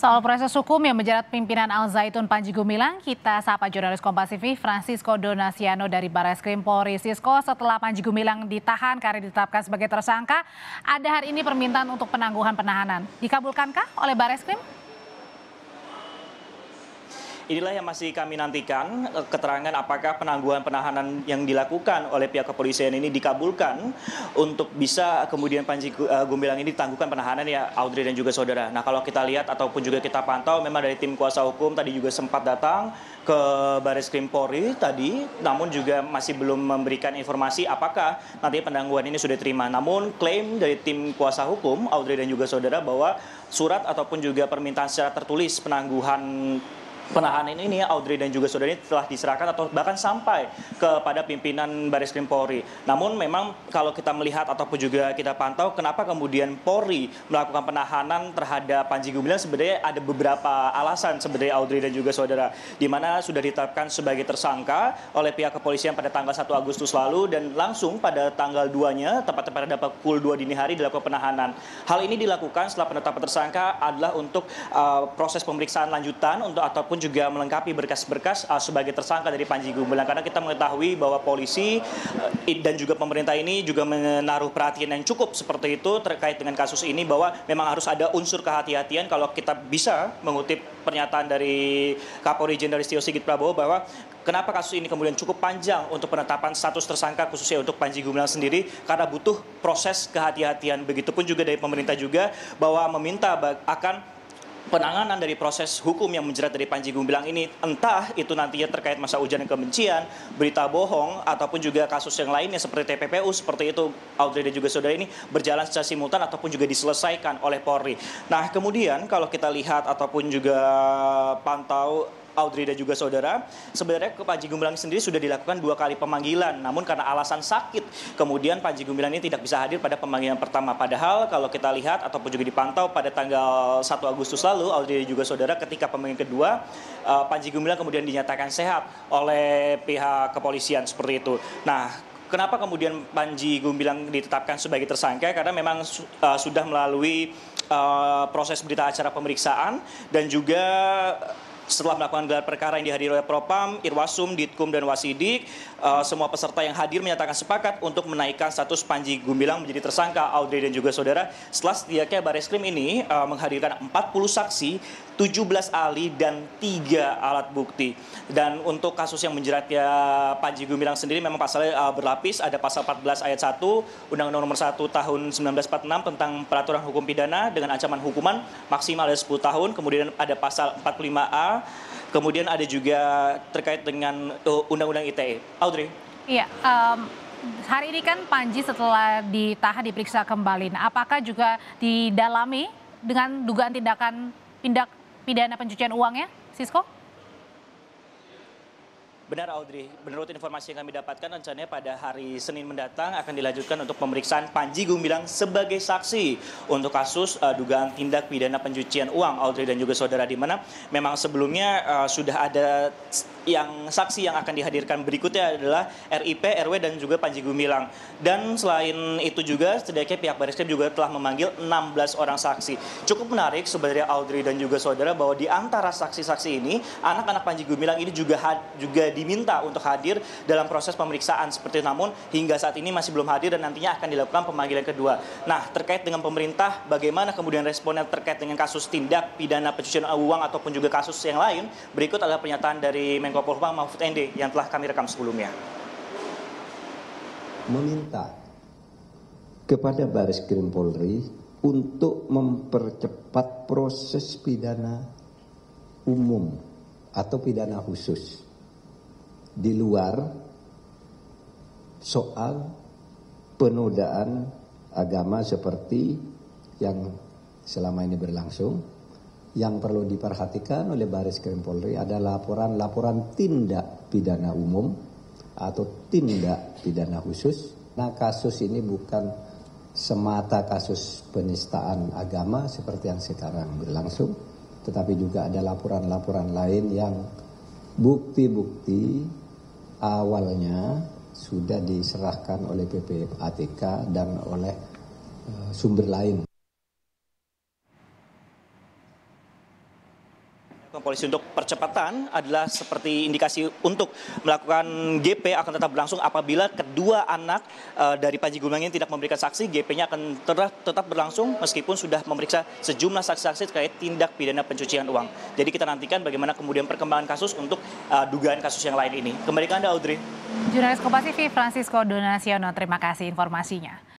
Soal proses hukum yang menjerat pimpinan Al Zaitun Panji Gumilang, kita sapa jurnalis Kompas TV Francisco Donasiano dari Barreskrim Polri. Sisko, setelah Panji Gumilang ditahan karena ditetapkan sebagai tersangka, ada hari ini permintaan untuk penangguhan penahanan. Dikabulkankah oleh Barreskrim? Inilah yang masih kami nantikan, keterangan apakah penangguhan penahanan yang dilakukan oleh pihak kepolisian ini dikabulkan untuk bisa kemudian Panji Gumilang ini ditangguhkan penahanan ya, Audrey dan juga saudara. Nah, kalau kita lihat ataupun juga kita pantau, memang dari tim kuasa hukum tadi juga sempat datang ke Barreskrim Polri tadi, namun juga masih belum memberikan informasi apakah nanti penangguhan ini sudah diterima. Namun klaim dari tim kuasa hukum, Audrey dan juga saudara, bahwa surat ataupun juga permintaan secara tertulis penangguhan penahanan ini Audrey dan juga saudara ini telah diserahkan atau bahkan sampai kepada pimpinan Barreskrim Polri. Namun memang kalau kita melihat ataupun juga kita pantau kenapa kemudian Polri melakukan penahanan terhadap Panji Gumilang, sebenarnya ada beberapa alasan sebenarnya Audrey dan juga saudara, di mana sudah ditetapkan sebagai tersangka oleh pihak kepolisian pada tanggal 1 Agustus lalu dan langsung pada tanggal 2-nya tepat pada pukul 2 dini hari dilakukan penahanan. Hal ini dilakukan setelah penetapan tersangka adalah untuk proses pemeriksaan lanjutan untuk ataupun juga melengkapi berkas-berkas sebagai tersangka dari Panji Gumilang, karena kita mengetahui bahwa polisi dan juga pemerintah ini juga menaruh perhatian yang cukup seperti itu terkait dengan kasus ini, bahwa memang harus ada unsur kehati-hatian. Kalau kita bisa mengutip pernyataan dari Kapolri Jenderal Listio Sigit Prabowo, bahwa kenapa kasus ini kemudian cukup panjang untuk penetapan status tersangka khususnya untuk Panji Gumilang sendiri, karena butuh proses kehati-hatian. Begitupun juga dari pemerintah juga bahwa meminta akan penanganan dari proses hukum yang menjerat dari Panji Gumilang ini, entah itu nantinya terkait masa ujaran kebencian, berita bohong, ataupun juga kasus yang lainnya seperti TPPU, seperti itu Audrey dan juga saudara, ini berjalan secara simultan ataupun juga diselesaikan oleh Polri. Nah, kemudian kalau kita lihat ataupun juga pantau Audrey dan juga saudara, sebenarnya ke Panji Gumilang sendiri sudah dilakukan 2 kali pemanggilan, namun karena alasan sakit kemudian Panji Gumilang ini tidak bisa hadir pada pemanggilan pertama. Padahal kalau kita lihat ataupun juga dipantau pada tanggal 1 Agustus lalu, Audrey dan juga saudara, ketika pemanggilan kedua Panji Gumilang kemudian dinyatakan sehat oleh pihak kepolisian seperti itu. Nah, kenapa kemudian Panji Gumilang ditetapkan sebagai tersangka? Karena memang sudah melalui proses berita acara pemeriksaan dan juga setelah melakukan gelar perkara yang dihadiri oleh Propam, Irwasum, Ditkum, dan Wasidik, semua peserta yang hadir menyatakan sepakat untuk menaikkan status Panji Gumilang menjadi tersangka, Audrey dan juga saudara. Setelah setidaknya Barreskrim ini menghadirkan 40 saksi, 17 ahli, dan 3 alat bukti. Dan untuk kasus yang menjeratnya Panji Gumilang sendiri memang pasalnya berlapis, ada pasal 14 ayat 1 Undang-Undang Nomor 1 Tahun 1946 tentang Peraturan Hukum Pidana dengan ancaman hukuman maksimal ada 10 tahun, kemudian ada pasal 45A, kemudian ada juga terkait dengan Undang-Undang ITE. Audrey? Iya, hari ini kan Panji setelah ditahan diperiksa kembali. Nah, apakah juga didalami dengan dugaan tindak pidana pencucian uangnya, Sisko? Benar, Audrey. Menurut informasi yang kami dapatkan, rencananya pada hari Senin mendatang akan dilanjutkan untuk pemeriksaan Panji Gumilang sebagai saksi untuk kasus dugaan tindak pidana pencucian uang, Audrey dan juga saudara, di mana memang sebelumnya sudah ada yang saksi yang akan dihadirkan berikutnya adalah RIP, RW, dan juga Panji Gumilang. Dan selain itu juga setidaknya pihak Barreskrim juga telah memanggil 16 orang saksi. Cukup menarik sebenarnya, Audrey dan juga saudara, bahwa di antara saksi-saksi ini anak-anak Panji Gumilang ini juga diminta untuk hadir dalam proses pemeriksaan seperti itu, namun hingga saat ini masih belum hadir dan nantinya akan dilakukan pemanggilan kedua. Nah, terkait dengan pemerintah, bagaimana kemudian responnya terkait dengan kasus tindak pidana pencucian uang ataupun juga kasus yang lain? Berikut adalah pernyataan dari Menko Polhukam Mahfud MD yang telah kami rekam sebelumnya. Meminta kepada Barreskrim Polri untuk mempercepat proses pidana umum atau pidana khusus di luar soal penodaan agama seperti yang selama ini berlangsung. Yang perlu diperhatikan oleh Barreskrim Polri adalah laporan tindak pidana umum atau tindak pidana khusus. Nah, kasus ini bukan semata kasus penistaan agama seperti yang sekarang berlangsung, tetapi juga ada laporan-laporan lain yang bukti-bukti awalnya sudah diserahkan oleh PPATK dan oleh sumber lain. Polisi untuk percepatan adalah seperti indikasi untuk melakukan GP akan tetap berlangsung apabila kedua anak dari Panji Gumilang ini tidak memberikan saksi. GP-nya akan tetap berlangsung meskipun sudah memeriksa sejumlah saksi-saksi terkait tindak pidana pencucian uang. Jadi kita nantikan bagaimana kemudian perkembangan kasus untuk dugaan kasus yang lain ini. Kembali ke Anda, Audrey. Jurnalis Kompas TV Francisco Donaciono, terima kasih informasinya.